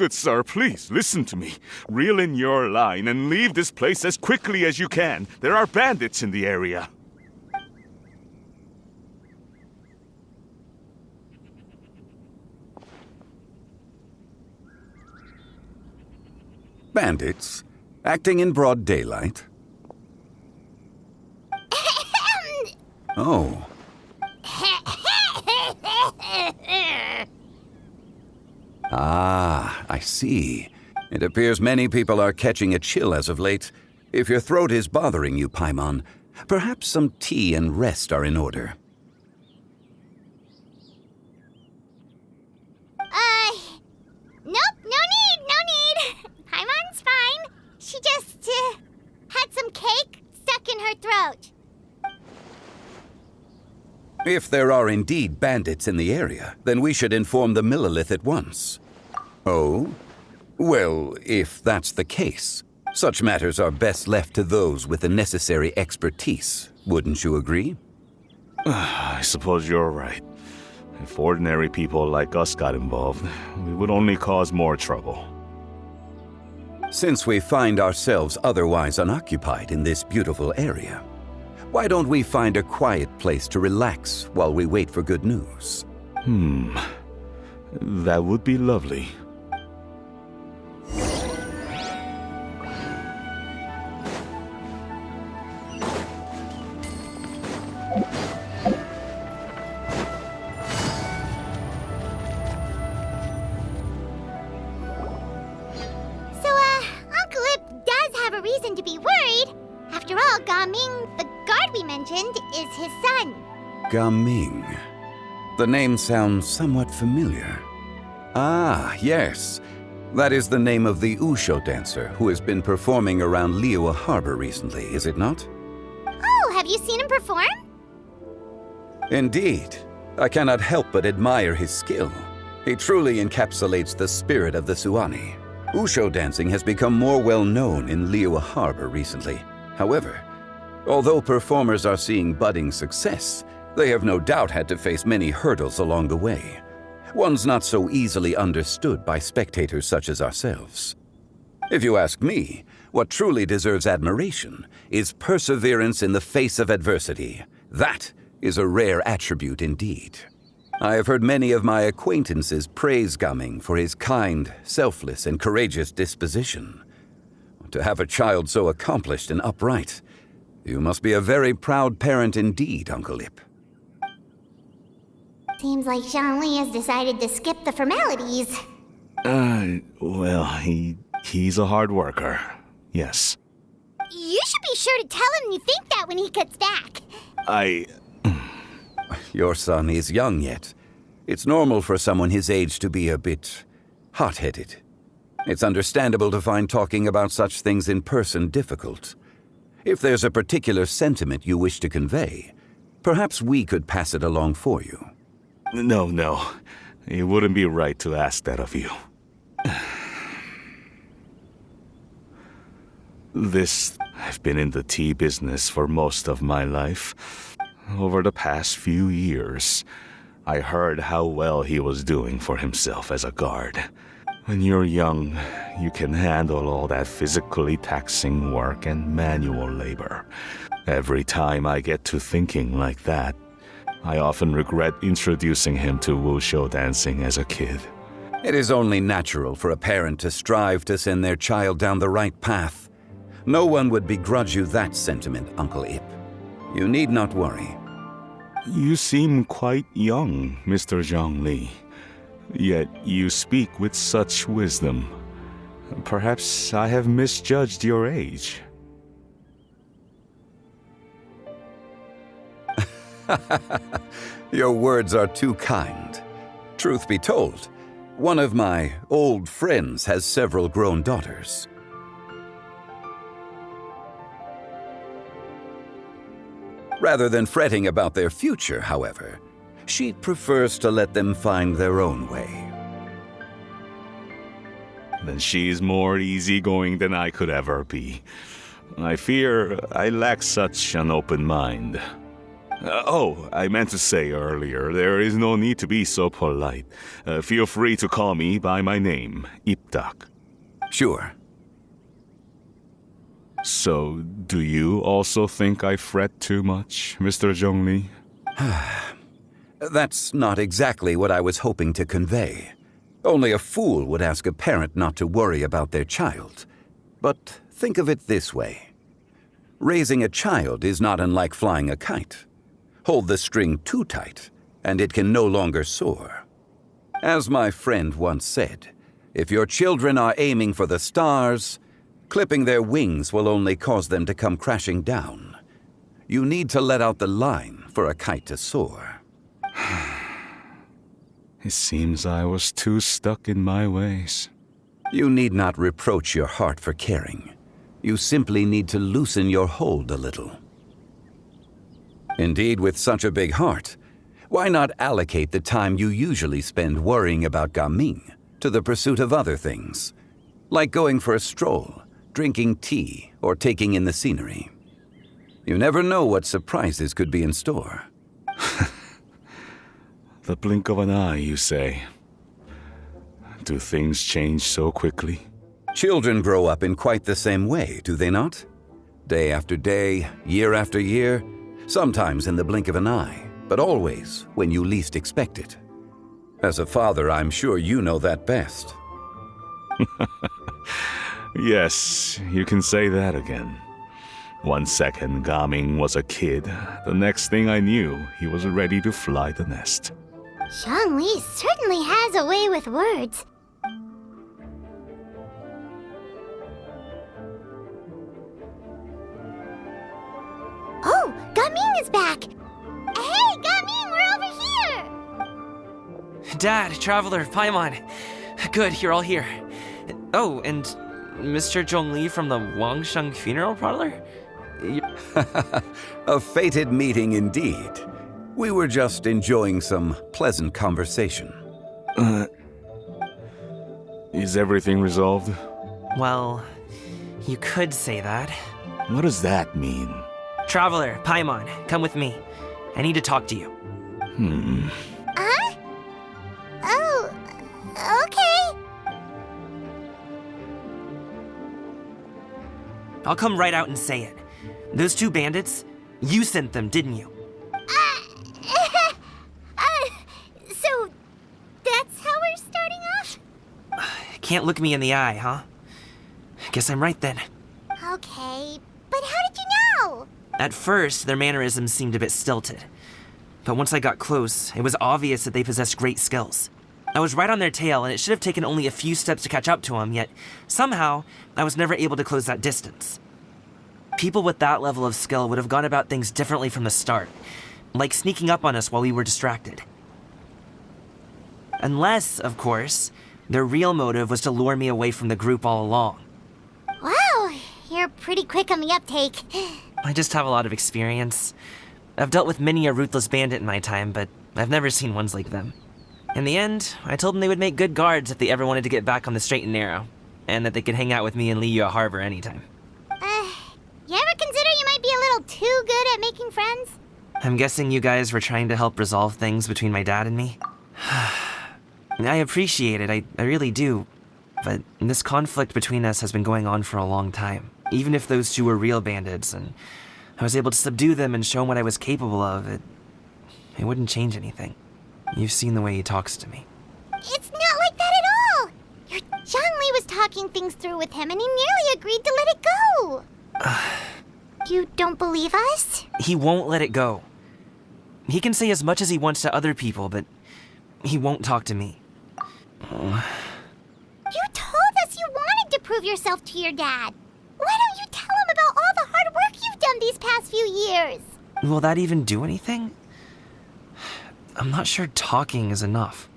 Good sir, please, listen to me. Reel in your line and leave this place as quickly as you can. There are bandits in the area. Bandits? Acting in broad daylight? Oh. Ah, I see. It appears many people are catching a chill as of late. If your throat is bothering you, Paimon, perhaps some tea and rest are in order. Nope, no need. Paimon's fine. She just, had some cake stuck in her throat. If there are indeed bandits in the area, then we should inform the Millelith at once. Oh? Well, if that's the case, such matters are best left to those with the necessary expertise. Wouldn't you agree? I suppose you're right. If ordinary people like us got involved, we would only cause more trouble. Since we find ourselves otherwise unoccupied in this beautiful area, why don't we find a quiet place to relax while we wait for good news? That would be lovely. Uncle Ip does have a reason to be worried. After all, Gaming, the guard we mentioned, is his son. Gaming. The name sounds somewhat familiar. Ah, yes. That is the name of the Usho dancer who has been performing around Liyue Harbor recently, is it not? Oh, have you seen him perform? Indeed. I cannot help but admire his skill. He truly encapsulates the spirit of the Suani. Usho dancing has become more well known in Liyue Harbor recently. However, although performers are seeing budding success, they have no doubt had to face many hurdles along the way. Ones not so easily understood by spectators such as ourselves. If you ask me, what truly deserves admiration is perseverance in the face of adversity. That is a rare attribute indeed. I have heard many of my acquaintances praise Gaming for his kind, selfless, and courageous disposition. To have a child so accomplished and upright, you must be a very proud parent indeed, Uncle Ip. Seems like Zhongli has decided to skip the formalities. Well, he's a hard worker. Yes. You should be sure to tell him you think that when he gets back. Your son is young yet. It's normal for someone his age to be a bit hot-headed. It's understandable to find talking about such things in person difficult. If there's a particular sentiment you wish to convey, perhaps we could pass it along for you. No. It wouldn't be right to ask that of you. I've been in the tea business for most of my life. Over the past few years, I heard how well he was doing for himself as a guard. When you're young, you can handle all that physically taxing work and manual labor. Every time I get to thinking like that, I often regret introducing him to wushu dancing as a kid. It is only natural for a parent to strive to send their child down the right path. No one would begrudge you that sentiment, Uncle Ip. You need not worry. You seem quite young, Mr. Zhongli. Yet you speak with such wisdom. Perhaps I have misjudged your age. Your words are too kind. Truth be told, one of my old friends has several grown daughters. Rather than fretting about their future, however, she prefers to let them find their own way. Then she's more easygoing than I could ever be. I fear I lack such an open mind. I meant to say earlier, there is no need to be so polite. Feel free to call me by my name, Iptak. Sure. So, do you also think I fret too much, Mr. Zhongli? That's not exactly what I was hoping to convey. Only a fool would ask a parent not to worry about their child. But think of it this way. Raising a child is not unlike flying a kite. Hold the string too tight, and it can no longer soar. As my friend once said, if your children are aiming for the stars, clipping their wings will only cause them to come crashing down. You need to let out the line for a kite to soar. It seems I was too stuck in my ways. You need not reproach your heart for caring. You simply need to loosen your hold a little. Indeed, with such a big heart, why not allocate the time you usually spend worrying about Gaming to the pursuit of other things, like going for a stroll, drinking tea, or taking in the scenery? You never know what surprises could be in store. The blink of an eye, you say. Do things change so quickly? Children grow up in quite the same way, do they not? Day after day, year after year, sometimes in the blink of an eye, but always when you least expect it. As a father, I'm sure you know that best. Yes, you can say that again. 1 second, Gaming was a kid. The next thing I knew, he was ready to fly the nest. Zhongli certainly has a way with words. Oh, Gaming is back! Hey, Gaming, we're over here! Dad, Traveler, Paimon. Good, you're all here. Oh, and Mr. Zhongli from the Wangsheng Funeral Parlor? A fated meeting indeed. We were just enjoying some pleasant conversation. Is everything resolved? Well, you could say that. What does that mean? Traveler, Paimon, come with me. I need to talk to you. Huh? Oh, okay. I'll come right out and say it. Those two bandits, you sent them, didn't you? So that's how we're starting off? Can't look me in the eye, huh? Guess I'm right then. Okay, but how did you know? At first, their mannerisms seemed a bit stilted. But once I got close, it was obvious that they possessed great skills. I was right on their tail, and it should have taken only a few steps to catch up to them, yet somehow, I was never able to close that distance. People with that level of skill would have gone about things differently from the start, like sneaking up on us while we were distracted. Unless, of course, their real motive was to lure me away from the group all along. Wow, you're pretty quick on the uptake. I just have a lot of experience. I've dealt with many a ruthless bandit in my time, but I've never seen ones like them. In the end, I told them they would make good guards if they ever wanted to get back on the straight and narrow, and that they could hang out with me in Liyue Harbor anytime. You ever consider you might be a little too good at making friends? I'm guessing you guys were trying to help resolve things between my dad and me? I appreciate it, I really do. But this conflict between us has been going on for a long time. Even if those two were real bandits, and I was able to subdue them and show him what I was capable of, it wouldn't change anything. You've seen the way he talks to me. It's not like that at all! Your Zhongli was talking things through with him and he nearly agreed to let it go! You don't believe us? He won't let it go. He can say as much as he wants to other people, but he won't talk to me. You told us you wanted to prove yourself to your dad. Why don't you tell him about all the hard work you've done these past few years? Will that even do anything? I'm not sure talking is enough.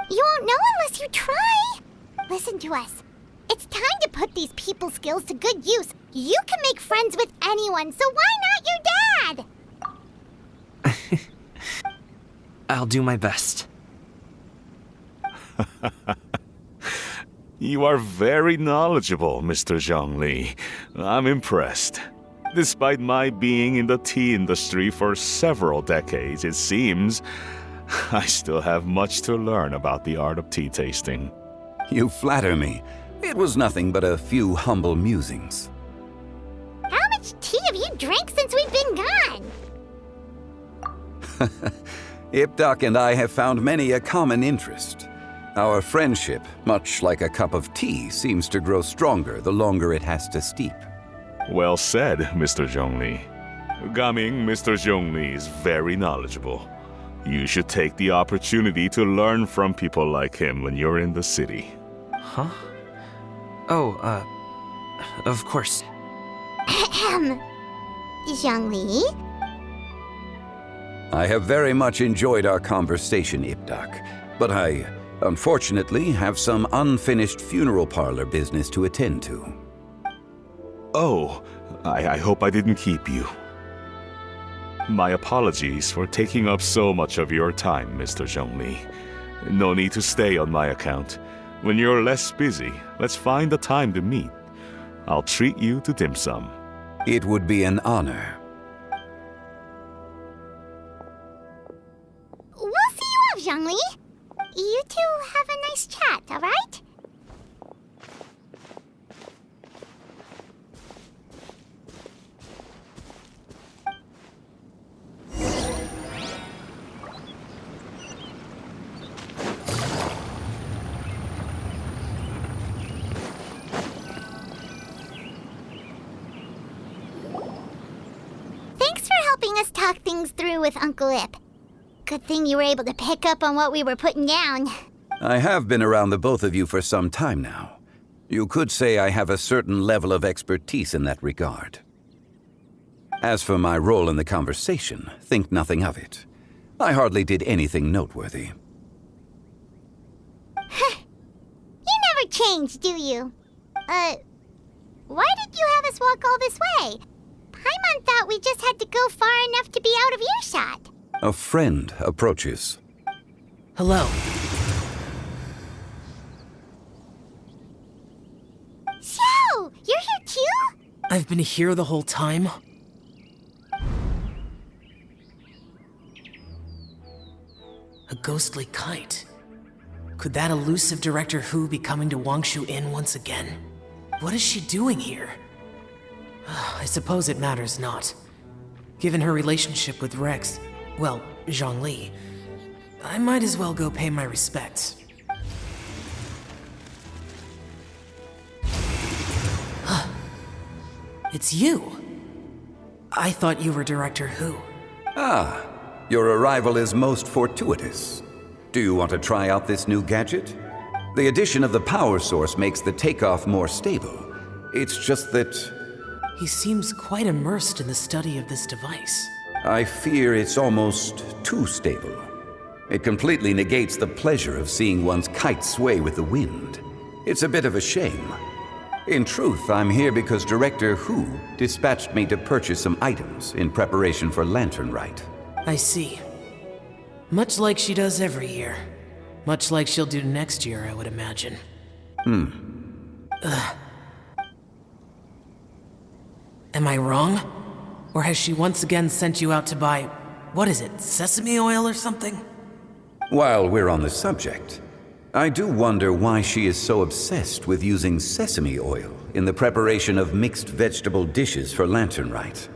You won't know unless you try. Listen to us. It's time to put these people skills to good use. You can make friends with anyone, so why not your dad? I'll do my best. You are very knowledgeable, Mr. Zhongli. I'm impressed. Despite my being in the tea industry for several decades, it seems I still have much to learn about the art of tea tasting. You flatter me. It was nothing but a few humble musings. How much tea have you drank since we've been gone? Ipdak and I have found many a common interest. Our friendship, much like a cup of tea, seems to grow stronger the longer it has to steep. Well said, Mr. Zhongli. Gaming, Mr. Zhongli is very knowledgeable. You should take the opportunity to learn from people like him when you're in the city. Huh? Oh, of course. Ahem. Zhongli? I have very much enjoyed our conversation, Ipdak, but I, unfortunately, have some unfinished funeral parlor business to attend to. Oh, I hope I didn't keep you. My apologies for taking up so much of your time, Mr. Zhongli. No need to stay on my account. When you're less busy, let's find a time to meet. I'll treat you to dim sum. It would be an honor. We'll see you off, Zhongli. You two have a nice chat, all right? Thanks for helping us talk things through with Uncle Ip. Good thing you were able to pick up on what we were putting down. I have been around the both of you for some time now. You could say I have a certain level of expertise in that regard. As for my role in the conversation, think nothing of it. I hardly did anything noteworthy. You never change, do you? Why did you have us walk all this way? Paimon thought we just had to go far enough to be out of earshot. A friend approaches. Hello. So, you're here too? I've been here the whole time. A ghostly kite. Could that elusive Director Hu be coming to Wangshu Inn once again? What is she doing here? I suppose it matters not. Given her relationship with Rex, well, Zhongli, I might as well go pay my respects. It's you. I thought you were Director Hu. Ah, your arrival is most fortuitous. Do you want to try out this new gadget? The addition of the power source makes the takeoff more stable. It's just that He seems quite immersed in the study of this device. I fear it's almost too stable. It completely negates the pleasure of seeing one's kite sway with the wind. It's a bit of a shame. In truth, I'm here because Director Hu dispatched me to purchase some items in preparation for Lantern Rite. I see. Much like she does every year. Much like she'll do next year, I would imagine. Am I wrong? Or has she once again sent you out to buy, what is it, sesame oil or something? While we're on the subject, I do wonder why she is so obsessed with using sesame oil in the preparation of mixed vegetable dishes for Lantern Rite.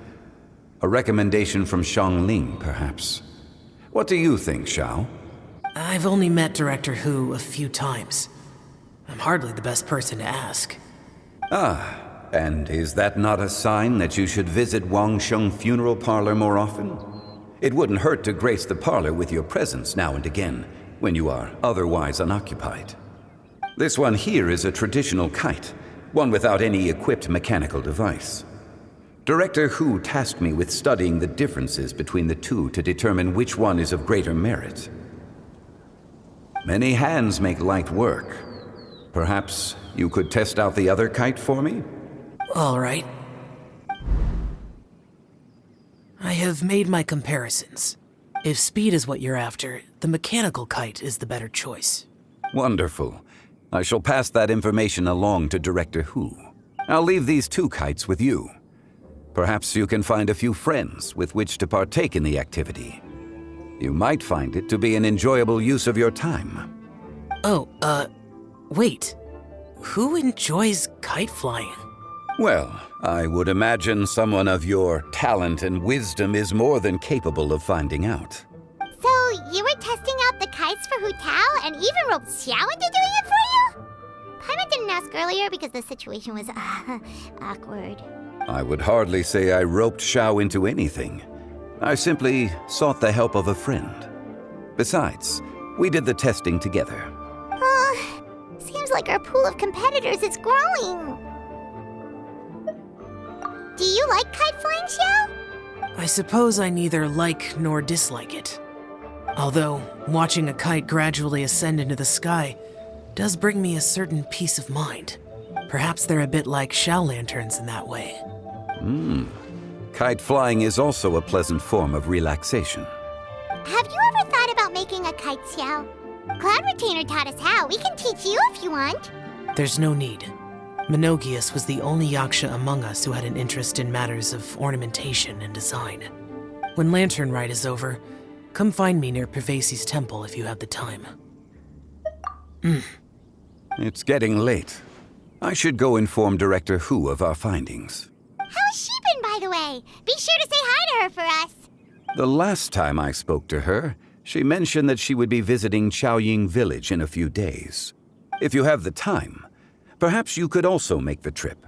A recommendation from Xiangling, perhaps. What do you think, Xiao? I've only met Director Hu a few times. I'm hardly the best person to ask. And is that not a sign that you should visit Wangsheng Funeral Parlor more often? It wouldn't hurt to grace the parlor with your presence now and again, when you are otherwise unoccupied. This one here is a traditional kite, one without any equipped mechanical device. Director Hu tasked me with studying the differences between the two to determine which one is of greater merit. Many hands make light work. Perhaps you could test out the other kite for me? All right. I have made my comparisons. If speed is what you're after, the mechanical kite is the better choice. Wonderful. I shall pass that information along to Director Hu. I'll leave these two kites with you. Perhaps you can find a few friends with which to partake in the activity. You might find it to be an enjoyable use of your time. Oh, wait. Who enjoys kite flying? Well, I would imagine someone of your talent and wisdom is more than capable of finding out. So, you were testing out the kites for Hu Tao and even roped Xiao into doing it for you? Paimon didn't ask earlier because the situation was awkward. I would hardly say I roped Xiao into anything. I simply sought the help of a friend. Besides, we did the testing together. Seems like our pool of competitors is growing. Do you like kite flying, Xiao? I suppose I neither like nor dislike it. Although, watching a kite gradually ascend into the sky does bring me a certain peace of mind. Perhaps they're a bit like Xiao lanterns in that way. Kite flying is also a pleasant form of relaxation. Have you ever thought about making a kite, Xiao? Cloud Retainer taught us how. We can teach you if you want. There's no need. Menogius was the only Yaksha among us who had an interest in matters of ornamentation and design. When Lantern Rite is over, come find me near Pervasi's temple if you have the time. It's getting late. I should go inform Director Hu of our findings. How's she been, by the way? Be sure to say hi to her for us. The last time I spoke to her, she mentioned that she would be visiting Chaoying Village in a few days. If you have the time, perhaps you could also make the trip.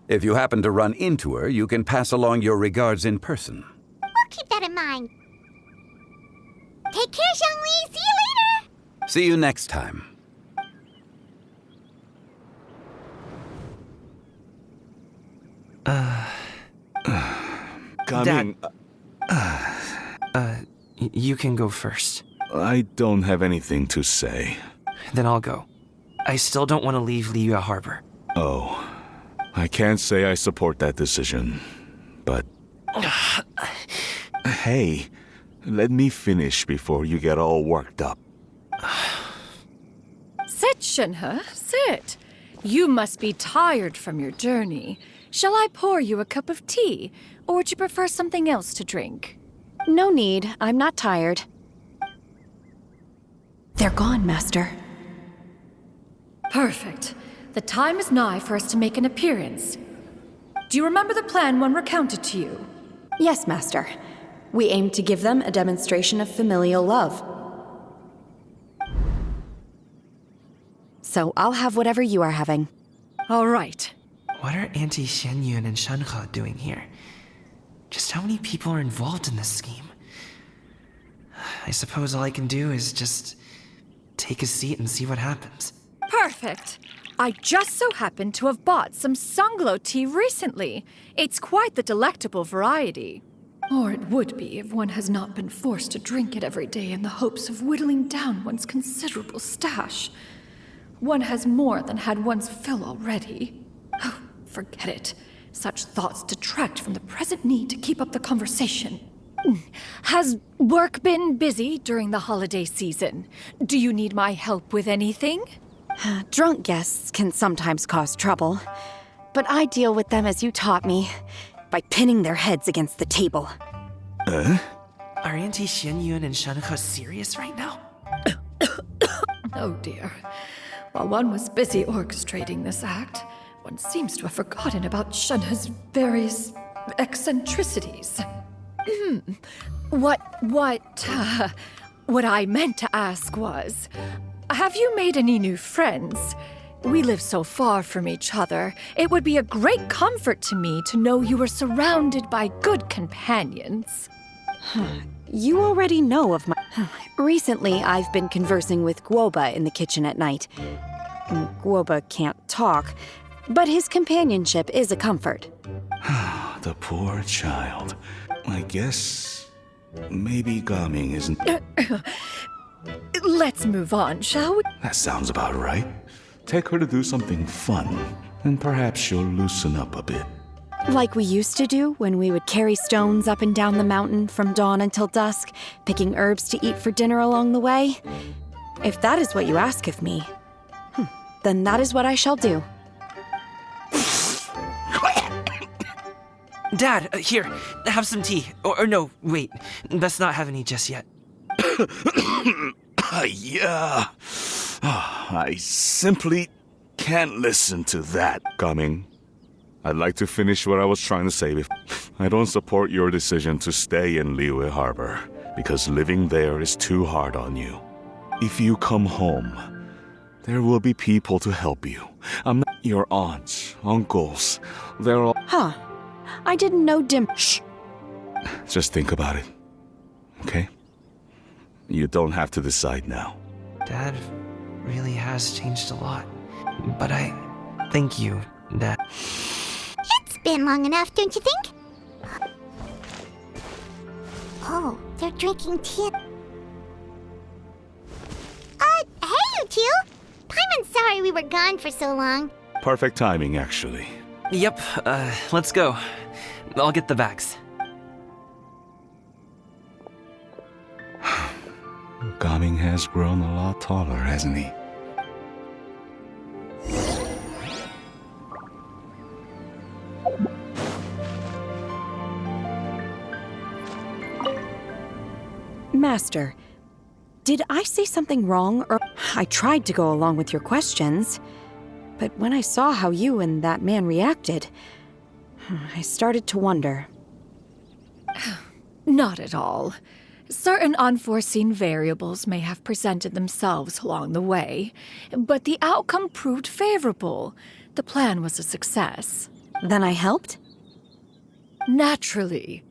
If you happen to run into her, you can pass along your regards in person. We'll keep that in mind. Take care, Zhongli. See you later. See you next time. Coming. You can go first. I don't have anything to say. Then I'll go. I still don't want to leave Liyue Harbor. Oh, I can't say I support that decision, but... Hey, let me finish before you get all worked up. Sit, Shenhe, sit. You must be tired from your journey. Shall I pour you a cup of tea, or would you prefer something else to drink? No need. I'm not tired. They're gone, Master. Perfect. The time is nigh for us to make an appearance. Do you remember the plan one recounted to you? Yes, Master. We aim to give them a demonstration of familial love. So I'll have whatever you are having. All right. What are Auntie Xianyun and Shenhe doing here? Just how many people are involved in this scheme? I suppose all I can do is just take a seat and see what happens. Perfect. I just so happen to have bought some Sunglow tea recently. It's quite the delectable variety. Or it would be if one has not been forced to drink it every day in the hopes of whittling down one's considerable stash. One has more than had one's fill already. Oh, forget it. Such thoughts detract from the present need to keep up the conversation. Has work been busy during the holiday season? Do you need my help with anything? Drunk guests can sometimes cause trouble, but I deal with them as you taught me, by pinning their heads against the table. Are Auntie Xianyun and Shenhe serious right now? Oh dear. While one was busy orchestrating this act, one seems to have forgotten about Shenhe's various eccentricities. What I meant to ask was, have you made any new friends? We live so far from each other. It would be a great comfort to me to know you were surrounded by good companions. You already know of my... Recently, I've been conversing with Guoba in the kitchen at night. Guoba can't talk, but his companionship is a comfort. The poor child. I guess... maybe Gaming isn't... Let's move on, shall we? That sounds about right. Take her to do something fun, and perhaps she'll loosen up a bit. Like we used to do when we would carry stones up and down the mountain from dawn until dusk, picking herbs to eat for dinner along the way. If that is what you ask of me, then that is what I shall do. Dad, here, have some tea. Or no, wait, best not have any just yet. Yeah. I simply can't listen to that. Coming. I'd like to finish what I was trying to say. I don't support your decision to stay in Liyue Harbor, because living there is too hard on you. If you come home, there will be people to help you. I'm not your aunts, uncles. They're all... Huh. I didn't know Shh. Just think about it. Okay? You don't have to decide now. Dad really has changed a lot. But I thank you, Dad. It's been long enough, don't you think? Oh, they're drinking tea. Hey, you two! Paimon's sorry we were gone for so long. Perfect timing, actually. Yep, let's go. I'll get the bags. Gaming has grown a lot taller, hasn't he? Master, did I say something wrong, or I tried to go along with your questions? But when I saw how you and that man reacted, I started to wonder. Not at all. Certain unforeseen variables may have presented themselves along the way, but the outcome proved favorable. The plan was a success. Then I helped? Naturally.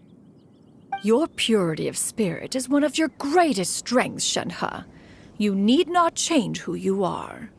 Your purity of spirit is one of your greatest strengths, Shenhe. You need not change who you are.